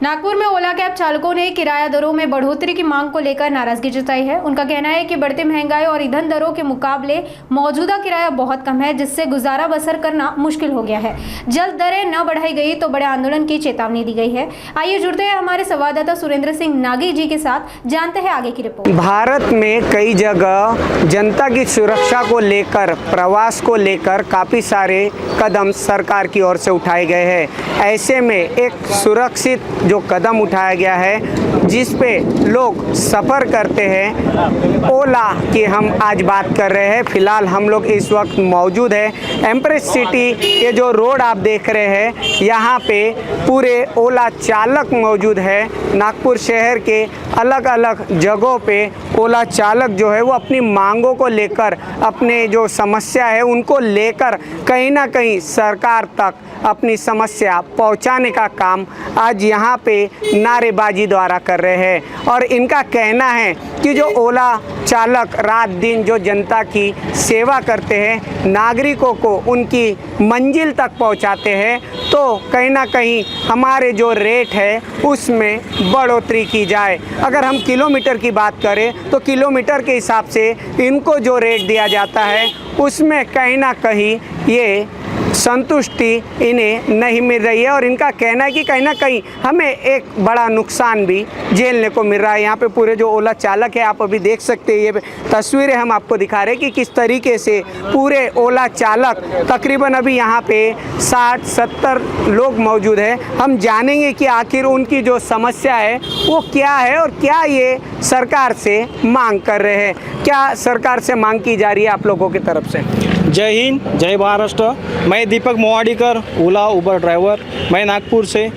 नागपुर में ओला कैब चालकों ने किराया दरों में बढ़ोतरी की मांग को लेकर नाराजगी जताई है। उनका कहना है कि बढ़ती महंगाई और ईंधन दरों के मुकाबले मौजूदा किराया बहुत कम है, जिससे गुजारा बसर करना मुश्किल हो गया है। जल्द दरें न बढ़ाई गई तो बड़े आंदोलन की चेतावनी दी गई है। आइए जुड़ते हैं हमारे संवाददाता सुरेंद्र सिंह नागी जी के साथ, जानते हैं आगे की रिपोर्ट। भारत में कई जगह जनता की सुरक्षा को लेकर, प्रवास को लेकर काफ़ी सारे कदम सरकार की ओर से उठाए गए हैं। ऐसे में एक सुरक्षित जो कदम उठाया गया है, जिस पे लोग सफ़र करते हैं, ओला की हम आज बात कर रहे हैं। फिलहाल हम लोग इस वक्त मौजूद है एम्प्रेस सिटी। ये जो रोड आप देख रहे हैं, यहाँ पे पूरे ओला चालक मौजूद है। नागपुर शहर के अलग अलग जगहों पे ओला चालक जो है वो अपनी मांगों को लेकर, अपने जो समस्या है उनको लेकर कहीं ना कहीं सरकार तक अपनी समस्या पहुंचाने का काम आज यहाँ पे नारेबाजी द्वारा कर रहे हैं। और इनका कहना है कि जो ओला चालक रात दिन जो जनता की सेवा करते हैं, नागरिकों को उनकी मंजिल तक पहुँचाते हैं, तो कहीं ना कहीं हमारे जो रेट है उसमें बढ़ोतरी की जाए। अगर हम किलोमीटर की बात करें तो किलोमीटर के हिसाब से इनको जो रेट दिया जाता है उसमें कहीं ना कहीं ये संतुष्टि इन्हें नहीं मिल रही है। और इनका कहना है कि कहीं ना कहीं हमें एक बड़ा नुकसान भी झेलने को मिल रहा है। यहाँ पे पूरे जो ओला चालक है, आप अभी देख सकते हैं, ये तस्वीरें हम आपको दिखा रहे हैं कि किस तरीके से पूरे ओला चालक, तकरीबन अभी यहाँ पे 60-70 लोग मौजूद हैं। हम जानेंगे कि आखिर उनकी जो समस्या है वो क्या है और क्या ये सरकार से मांग कर रहे हैं, क्या सरकार से मांग की जा रही है आप लोगों की तरफ से। जय हिंद, जय महाराष्ट्र। मैं दीपक मोवाडीकर, ओला उबर ड्राइवर, मैं नागपुर से।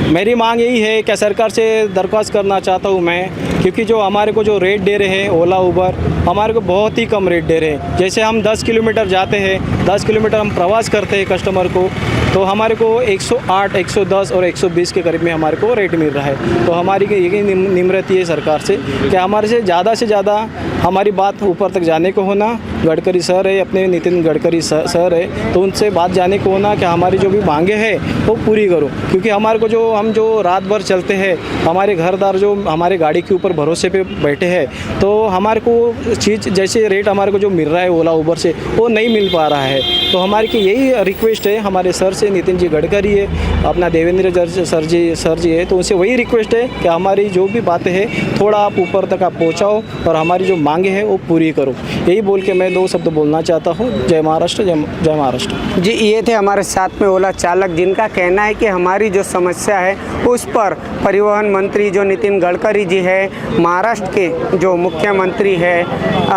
मेरी मांग यही है कि सरकार से दरख्वास्त करना चाहता हूँ मैं, क्योंकि जो हमारे को जो रेट दे रहे हैं ओला उबर, हमारे को बहुत ही कम रेट दे रहे हैं। जैसे हम 10 किलोमीटर जाते हैं, 10 किलोमीटर हम प्रवास करते हैं कस्टमर को, तो हमारे को 108, 110 और 120 के करीब में हमारे को रेट मिल रहा है। तो हमारी यही निम्रती है सरकार से कि हमारे से ज़्यादा हमारी बात ऊपर तक जाने को होना। गडकरी सर है, अपने नितिन गडकरी सर है, तो उनसे बात जाने को होना कि हमारी जो भी मांगे हैं वो पूरी करो। क्योंकि हमारे को हम जो रात भर चलते हैं, हमारे घरदार जो हमारे गाड़ी के ऊपर भरोसे पे बैठे हैं, तो हमारे को चीज़ जैसे रेट हमारे को जो मिल रहा है ओला उबर से वो नहीं मिल पा रहा है। तो हमारी की यही रिक्वेस्ट है हमारे सर से, नितिन जी गडकरी है, अपना देवेंद्र सर जी है, तो उनसे वही रिक्वेस्ट है कि हमारी जो भी बातें हैं थोड़ा आप ऊपर तक आप पहुँचाओ और हमारी जो मांगे हैं वो पूरी करो। यही बोल के मैं 2 शब्द बोलना चाहता हूँ। जय महाराष्ट्र, जय महाराष्ट्र जी। ये थे हमारे साथ में ओला चालक, जिनका कहना है कि हमारी जो समस्या है उस पर परिवहन मंत्री जो नितिन गडकरी जी है, महाराष्ट्र के जो मुख्यमंत्री है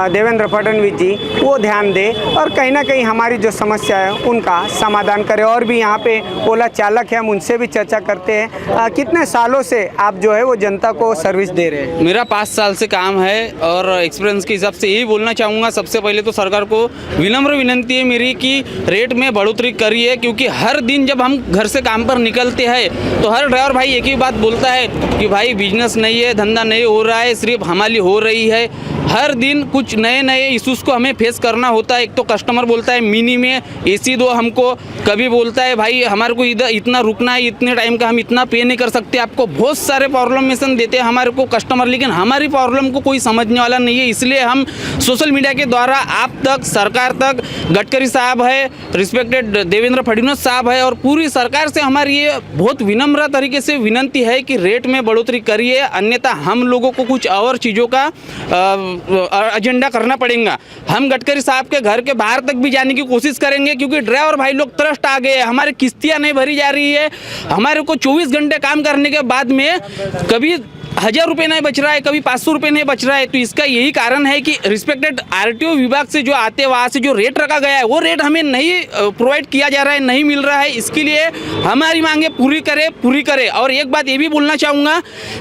देवेंद्र फडणवीस जी, वो ध्यान दे और कहीं ना कहीं हमारी जो समस्या है उनका समाधान करे। और भी यहाँ पे ओला चालक है, हम उनसे भी चर्चा करते हैं। कितने सालों से आप जो है वो जनता को सर्विस दे रहे हैं? मेरा 5 साल से काम है और एक्सपीरियंस के हिसाब से यही बोलना चाहूँगा। सबसे पहले तो सरकार को विनम्र विनंती है मेरी कि रेट में बढ़ोतरी करिए, क्योंकि हर दिन जब हम घर से काम पर निकलते हैं तो हर ड्राइवर भाई एक ही बात बोलता है कि भाई बिजनेस नहीं है, धंधा नहीं हो रहा है, सिर्फ हमारी हो रही है। हर दिन कुछ नए इश्यूज़ को हमें फेस करना होता है। एक तो कस्टमर बोलता है मिनी में एसी दो हमको, कभी बोलता है भाई हमारे को इधर इतना रुकना है, इतने टाइम का हम इतना पे नहीं कर सकते आपको। बहुत सारे प्रॉब्लमेशन देते हैं हमारे को कस्टमर, लेकिन हमारी प्रॉब्लम को कोई समझने वाला नहीं है। इसलिए हम सोशल मीडिया के द्वारा आप तक, सरकार तक, गडकरी साहब है, रिस्पेक्टेड देवेंद्र फडणवीस साहब है, और पूरी सरकार से हमारी ये बहुत विनम्र तरीके से विनंती है कि रेट में बढ़ोतरी करिए, अन्यथा हम लोगों को कुछ और चीज़ों का एजेंडा करना पड़ेगा। हम गडकरी साहब के घर के बाहर तक भी जाने की कोशिश करेंगे, क्योंकि ड्राइवर भाई लोग त्रस्त आ गए हैं। हमारी किस्तियाँ नहीं भरी जा रही है। हमारे को 24 घंटे काम करने के बाद में कभी 1000 रुपये नहीं बच रहा है, कभी 500 रुपये नहीं बच रहा है। तो इसका यही कारण है कि रिस्पेक्टेड आरटीओ विभाग से जो आते वहाँ से जो रेट रखा गया है वो रेट हमें नहीं प्रोवाइड किया जा रहा है, नहीं मिल रहा है। इसके लिए हमारी मांगे पूरी करे। और एक बात ये भी बोलना चाहूँगा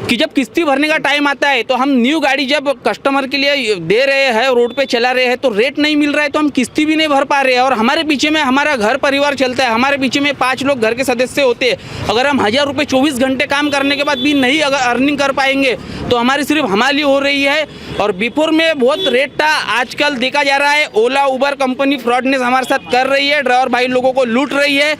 कि जब किस्ती भरने का टाइम आता है तो हम न्यू गाड़ी जब कस्टमर के लिए दे रहे हैं, रोड पर चला रहे हैं, तो रेट नहीं मिल रहा है तो हम किस्ती भी नहीं भर पा रहे हैं। और हमारे पीछे में हमारा घर परिवार चलता है, हमारे पीछे में 5 लोग घर के सदस्य होते हैं। अगर हम 1000 रुपये 24 घंटे काम करने के बाद भी नहीं अगर अर्निंग कर पाए पाएंगे तो हमारी सिर्फ हमारी हो रही है। और बिफोर में बहुत रेट था, आजकल देखा जा रहा है ओला उबर कंपनी फ्रॉडनेस हमारे साथ कर रही है, ड्राइवर भाई लोगों को लूट रही है।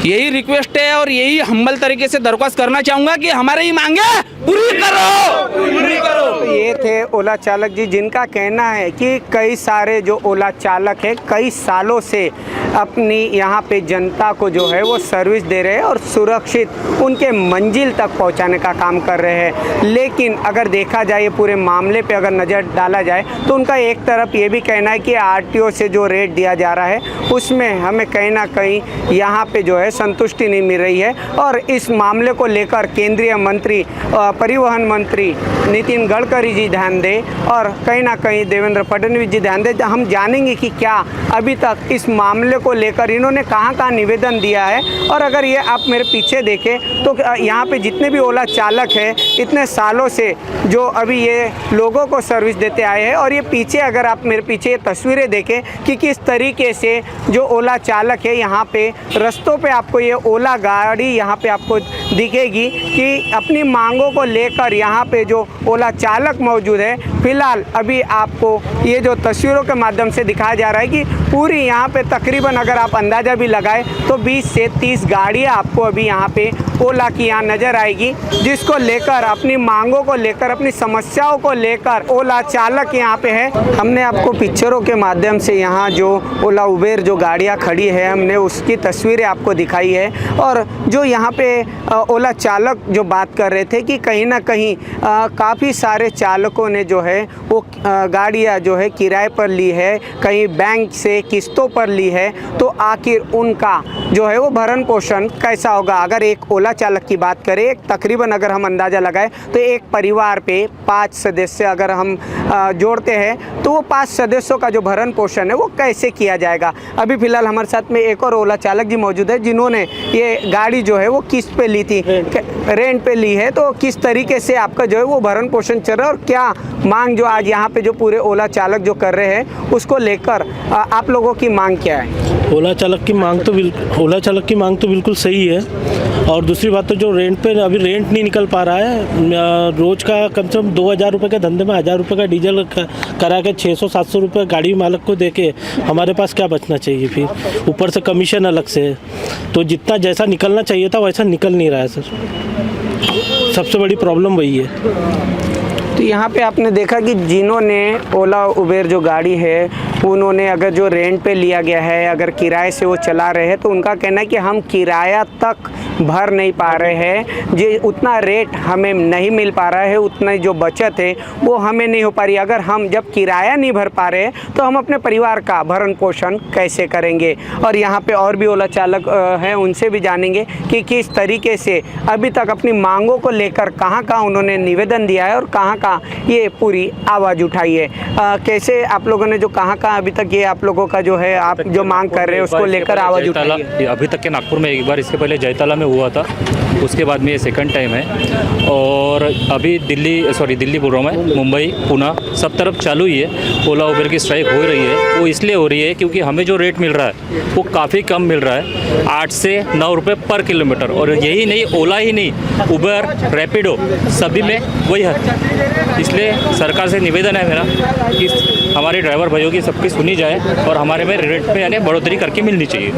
यही रिक्वेस्ट है और यही हम्बल तरीके से दरख्वास्त करना चाहूँगा कि हमारे ही मांगे पूरी करो, पूरी करो। तो ये थे ओला चालक जी, जिनका कहना है कि कई सारे जो ओला चालक है कई सालों से अपनी यहाँ पे जनता को जो है वो सर्विस दे रहे हैं और सुरक्षित उनके मंजिल तक पहुँचाने का काम कर रहे हैं। लेकिन अगर देखा जाए पूरे मामले पे अगर नज़र डाला जाए तो उनका एक तरफ ये भी कहना है कि आरटीओ से जो रेट दिया जा रहा है उसमें हमें कहीं ना कहीं यहाँ पे जो है संतुष्टि नहीं मिल रही है। और इस मामले को लेकर केंद्रीय मंत्री परिवहन मंत्री नितिन गडकरी जी ध्यान दें और कहीं ना कहीं देवेंद्र फडणवीस जी ध्यान दें। हम जानेंगे कि क्या अभी तक इस मामले को लेकर इन्होंने कहाँ निवेदन दिया है। और अगर ये आप मेरे पीछे देखें तो यहाँ पे जितने भी ओला चालक हैं इतने सालों से जो अभी ये लोगों को सर्विस देते आए हैं, और ये पीछे अगर आप मेरे पीछे ये तस्वीरें देखें कि किस तरीके से जो ओला चालक है यहाँ पे रस्तों पे आपको ये ओला गाड़ी यहाँ पे आपको दिखेगी कि अपनी मांगों को लेकर यहाँ पे जो ओला चालक मौजूद है। फिलहाल अभी आपको ये जो तस्वीरों के माध्यम से दिखाया जा रहा है कि पूरी यहाँ पे तकरीबन अगर आप अंदाज़ा भी लगाए तो 20 से 30 गाड़ियाँ आपको अभी यहाँ पे ओला की यहाँ नज़र आएगी, जिसको लेकर अपनी मांगों को लेकर अपनी समस्याओं को लेकर ओला चालक यहाँ पे है। हमने आपको पिक्चरों के माध्यम से यहाँ जो ओला उबेर जो गाड़ियाँ खड़ी है हमने उसकी तस्वीरें आपको दिखाई है। और जो यहाँ पे ओला चालक जो बात कर रहे थे कि कहीं ना कहीं काफ़ी सारे चालकों ने जो है वो गाड़ियाँ जो है किराए पर ली है, कहीं बैंक से किस्तों पर ली है, तो आखिर उनका जो है वो भरण पोषण कैसा होगा। अगर एक ओला चालक की बात करें, एक तकरीबन अगर हम अंदाज़ा लगाएं तो एक परिवार पे 5 सदस्य अगर हम जोड़ते हैं तो वो 5 सदस्यों का जो भरण पोषण है वो कैसे किया जाएगा। अभी फ़िलहाल हमारे साथ में एक और ओला चालक जी मौजूद है जिन्होंने ये गाड़ी जो है वो किस्त पे ली थी, रेंट पे ली है, तो किस तरीके से आपका जो है वो भरण पोषण चल रहा है और क्या मांग जो आज यहाँ पे जो पूरे ओला चालक जो कर रहे हैं उसको लेकर आप लोगों की मांग क्या है? ओला चालक की मांग तो बिल्कुल सही है। और दूसरी बात तो जो रेंट पे अभी रेंट नहीं निकल पा रहा है, रोज़ का कम से कम 2000 रुपये के धंधे में 1000 रुपये का डीजल करा के 600-700 रुपये गाड़ी मालक को देके हमारे पास क्या बचना चाहिए फिर, ऊपर से कमीशन अलग से। तो जितना जैसा निकलना चाहिए था वैसा निकल नहीं रहा है सर, सबसे बड़ी प्रॉब्लम वही है। तो यहाँ पे आपने देखा कि जिन्होंने ओला उबेर जो गाड़ी है उन्होंने अगर जो रेंट पे लिया गया है, अगर किराए से वो चला रहे हैं, तो उनका कहना है कि हम किराया तक भर नहीं पा रहे हैं, जो उतना रेट हमें नहीं मिल पा रहा है, उतना जो बचत है वो हमें नहीं हो पा रही। अगर हम जब किराया नहीं भर पा रहे हैं तो हम अपने परिवार का भरण पोषण कैसे करेंगे। और यहाँ पे और भी ओला चालक हैं, उनसे भी जानेंगे कि किस तरीके से अभी तक अपनी मांगों को लेकर कहाँ उन्होंने निवेदन दिया है और कहाँ ये पूरी आवाज़ उठाई है। कैसे आप लोगों ने जो कहाँ अभी तक ये आप लोगों का जो है आप जो मांग कर रहे हैं उसको लेकर आवाज़ उठाई है? अभी तक के नागपुर में एक बार, इसके पहले जयताला में हुआ था, उसके बाद में ये सेकंड टाइम है। और अभी दिल्ली बोल रहा हूँ मैं, मुंबई, पुणे सब तरफ चालू ही है। ओला उबेर की स्ट्राइक हो रही है, वो इसलिए हो रही है क्योंकि हमें जो रेट मिल रहा है वो काफ़ी कम मिल रहा है, 8 से 9 रुपये पर किलोमीटर। और यही नहीं, ओला ही नहीं, उबर, रैपिडो सभी में वही है। इसलिए सरकार से निवेदन है मेरा कि हमारे ड्राइवर भाइयों की सबकी सुनी जाए और हमारे में रेट में यानी बढ़ोतरी करके मिलनी चाहिए।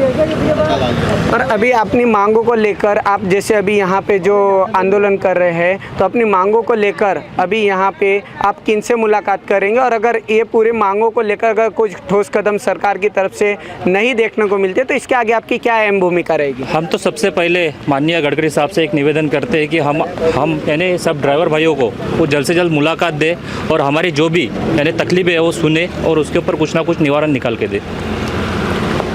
और अभी अपनी मांगों को लेकर आप जैसे अभी यहाँ पे जो आंदोलन कर रहे हैं, तो अपनी मांगों को लेकर अभी यहाँ पे आप किन से मुलाकात करेंगे, और अगर ये पूरे मांगों को लेकर अगर कुछ ठोस कदम सरकार की तरफ से नहीं देखने को मिलते तो इसके आगे आपकी क्या अहम भूमिका रहेगी? हम तो सबसे पहले माननीय गडकरी साहब से एक निवेदन करते हैं कि हम यानी सब ड्राइवर भाइयों को वो जल्द से जल्द मुलाकात दे और हमारी जो भी यानी तकलीफ है वो सुने और उसके ऊपर कुछ ना कुछ निवारण निकाल के दे।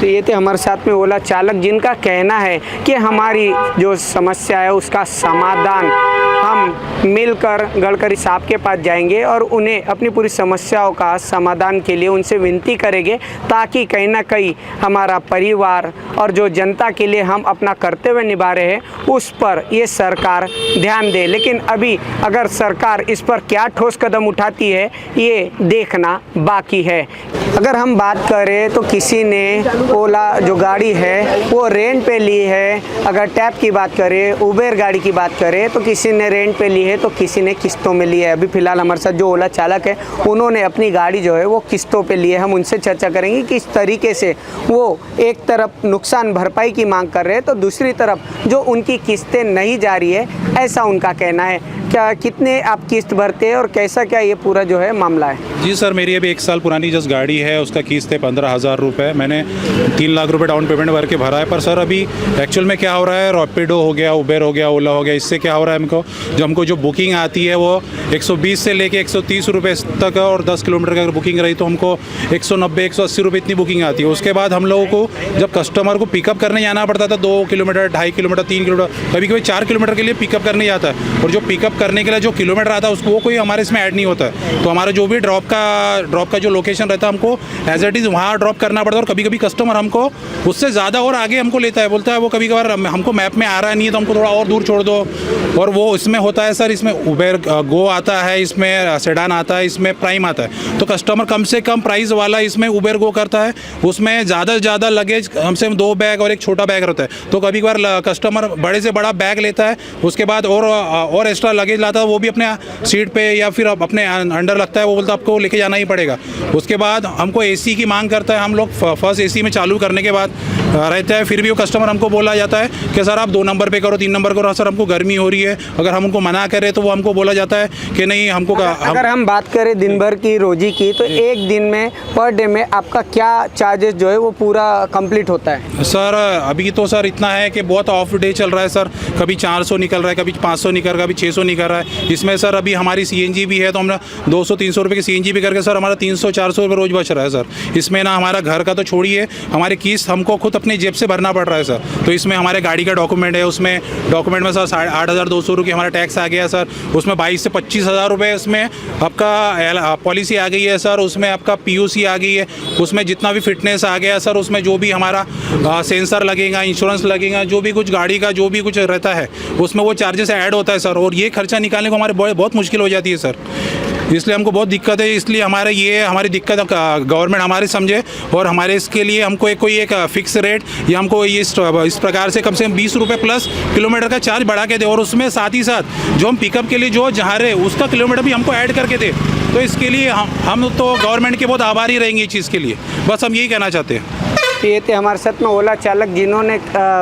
तो ये थे हमारे साथ में ओला चालक जिनका कहना है कि हमारी जो समस्या है उसका समाधान हम मिलकर गडकरी साहब के पास जाएंगे और उन्हें अपनी पूरी समस्याओं का समाधान के लिए उनसे विनती करेंगे, ताकि कहीं ना कहीं हमारा परिवार और जो जनता के लिए हम अपना कर्तव्य निभा रहे हैं उस पर ये सरकार ध्यान दे। लेकिन अभी अगर सरकार इस पर क्या ठोस कदम उठाती है ये देखना बाकी है। अगर हम बात करें तो किसी ने ओला जो गाड़ी है वो रेंट पे ली है। अगर टैब की बात करें, उबेर गाड़ी की बात करें तो किसी ने रेंट पे ली है तो किसी ने किस्तों में ली है। अभी फ़िलहाल हमारे साथ जो ओला चालक है उन्होंने अपनी गाड़ी जो है वो किस्तों पे ली है। हम उनसे चर्चा करेंगे कि इस तरीके से वो एक तरफ नुकसान भरपाई की मांग कर रहे हैं तो दूसरी तरफ जो उनकी किस्तें नहीं जा रही है, ऐसा उनका कहना है। क्या कितने आप किस्त भरते हैं और कैसा क्या ये पूरा जो है मामला है? जी सर, मेरी अभी 1 साल पुरानी जस्ट गाड़ी है, उसका किस्त है 15,000 रुपये। मैंने 3 लाख रुपए डाउन पेमेंट भर के भरा है। पर सर अभी एक्चुअल में क्या हो रहा है, रैपिडो हो गया, उबेर हो गया, ओला हो गया, इससे क्या हो रहा है हमको जो बुकिंग आती है वो 120 से लेके 130 रुपये तक, और 10 किलोमीटर की अगर बुकिंग रही तो हमको 190 180 रुपये इतनी बुकिंग आती है। उसके बाद हम लोगों को जब कस्टमर को पिकअप करने जाना पड़ता था 2 किलोमीटर, 2.5 किलोमीटर, 3 किलोमीटर, कभी कभी 4 किलोमीटर के लिए पिकअप करने जाता है, और जो पिकअप करने के लिए जो किलोमीटर आता है उसको वो कोई हमारे इसमें ऐड नहीं होता है। तो हमारा जो भी ड्रॉप का जो लोकेशन रहता है हमको एज इट इज़ वहाँ ड्रॉप करना पड़ता है। और कभी कभी कस्टमर हमको उससे ज़्यादा और आगे हमको लेता है, बोलता है वो कभी कभार हमको मैप में आ रहा नहीं है तो हमको थोड़ा और दूर छोड़ दो। और वो इसमें होता है सर, इसमें उबेर गो आता है, इसमें सेडान आता है, इसमें प्राइम आता है। तो कस्टमर कम से कम प्राइस वाला इसमें उबेर गो करता है, उसमें ज़्यादा से ज़्यादा लगेज हमसे 2 बैग और एक छोटा बैग रहता है। तो कभी कभार कस्टमर बड़े से बड़ा बैग लेता है, उसके बाद और एक्स्ट्रा लगेज लाता है, वो भी अपने सीट पे या फिर अपने अंडर लगता है, वो बोलता है आपको लेके जाना ही पड़ेगा। उसके बाद हमको एसी की मांग करता है, हम लोग फर्स्ट एसी में चालू करने के बाद रहता है, फिर भी वो कस्टमर हमको बोला जाता है कि सर आप 2 नंबर पे करो, 3 नंबर करो, सर हमको गर्मी हो रही है। अगर हम उनको मना करें तो वो हमको बोला जाता है कि नहीं हमको अगर हम बात करें दिन भर की रोजी की तो एक दिन में पर डे में आपका क्या चार्जेस जो है वो पूरा कंप्लीट होता है? सर अभी तो सर इतना है कि बहुत ऑफ डे चल रहा है सर, कभी 400 निकल रहा है, कभी 500 निकल रहा है, कभी 600 निकल रहा है। इसमें सर अभी हमारी CNG भी है तो हमने 200-300 रुपये की CNG भी करके सर हमारा 300-400 रुपये रोज़ बच रहा है सर। इसमें ना हमारा घर का तो छोड़िए, हमारे किस्त हमको खुद अपनी जेब से भरना पड़ रहा है सर। तो इसमें हमारे गाड़ी का डॉक्यूमेंट है, उसमें डॉक्यूमेंट में सर 8,200 रुपये हमारा टैक्स आ गया सर, उसमें 22 से 25,000 रुपये उसमें आपका पॉलिसी आ गई है सर, उसमें आपका POC आ गई है, उसमें जितना भी फिटनेस आ गया सर, उसमें जो भी हमारा सेंसर लगेगा, इंश्योरेंस लगेगा, जो भी कुछ गाड़ी का जो भी कुछ रहता है उसमें वो चार्जेस ऐड होता है सर। और ये खर्चा निकालने को हमारे बहुत मुश्किल हो जाती है सर, इसलिए हमको बहुत दिक्कत है। इसलिए हमारी दिक्कत गवर्नमेंट हमारे समझे और हमारे इसके लिए हमको कोई एक फिक्स रेट या हमको इस प्रकार से कम 20 रुपये प्लस किलोमीटर का चार्ज बढ़ा के दे, और उसमें साथ ही साथ जो हम पिकअप के लिए जो जहाँ रहे उसका किलोमीटर भी हमको ऐड करके दे। तो इसके लिए हम तो गवर्नमेंट के बहुत आभारी रहेंगे इस चीज़ के लिए, बस हम यही कहना चाहते हैं। ये थे हमारे साथ में ओला चालक जिन्होंने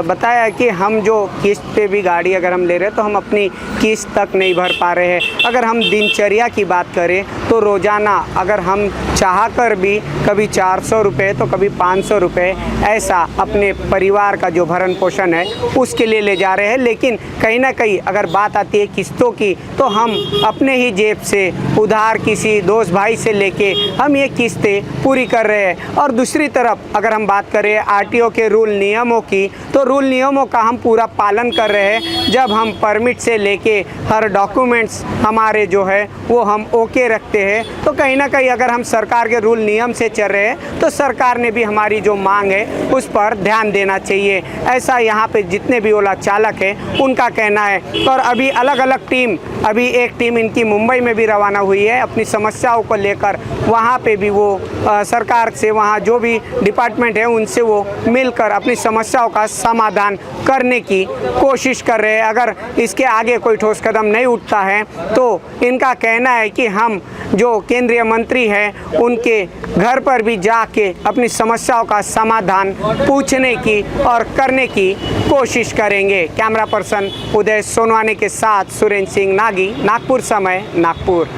बताया कि हम जो किस्त पे भी गाड़ी अगर हम ले रहे हैं तो हम अपनी किस्त तक नहीं भर पा रहे हैं। अगर हम दिनचर्या की बात करें तो रोज़ाना अगर हम चाह कर भी कभी 400 रुपये तो कभी 500 रुपये ऐसा अपने परिवार का जो भरण पोषण है उसके लिए ले जा रहे हैं। लेकिन कहीं ना कहीं अगर बात आती है किस्तों की तो हम अपने ही जेब से उधार किसी दोस्त भाई से लेके हम ये किस्तें पूरी कर रहे हैं। और दूसरी तरफ अगर हम बात करें RTO के रूल नियमों की तो रूल नियमों का हम पूरा पालन कर रहे हैं। जब हम परमिट से लेके हर डॉक्यूमेंट्स हमारे जो है वो हम ओके रखते हैं तो कहीं ना कहीं अगर हम सरकार के रूल नियम से चल रहे हैं तो सरकार ने भी हमारी जो मांग है उस पर ध्यान देना चाहिए, ऐसा यहाँ पे जितने भी ओला चालक हैं उनका कहना है। और अभी अलग अलग टीम, अभी एक टीम इनकी मुंबई में भी रवाना हुई है अपनी समस्याओं को लेकर। वहाँ पे भी वो सरकार से, वहाँ जो भी डिपार्टमेंट है उनसे वो मिलकर अपनी समस्याओं का समाधान करने की कोशिश कर रहे हैं। अगर इसके आगे कोई ठोस कदम नहीं उठता है तो इनका कहना है कि हम जो केंद्रीय मंत्री हैं उनके घर पर भी जाके अपनी समस्याओं का समाधान पूछने की और करने की कोशिश करेंगे। कैमरा पर्सन उदय सोनवाने के साथ सुरेंद्र सिंह नागी, नागपुर समय, नागपुर।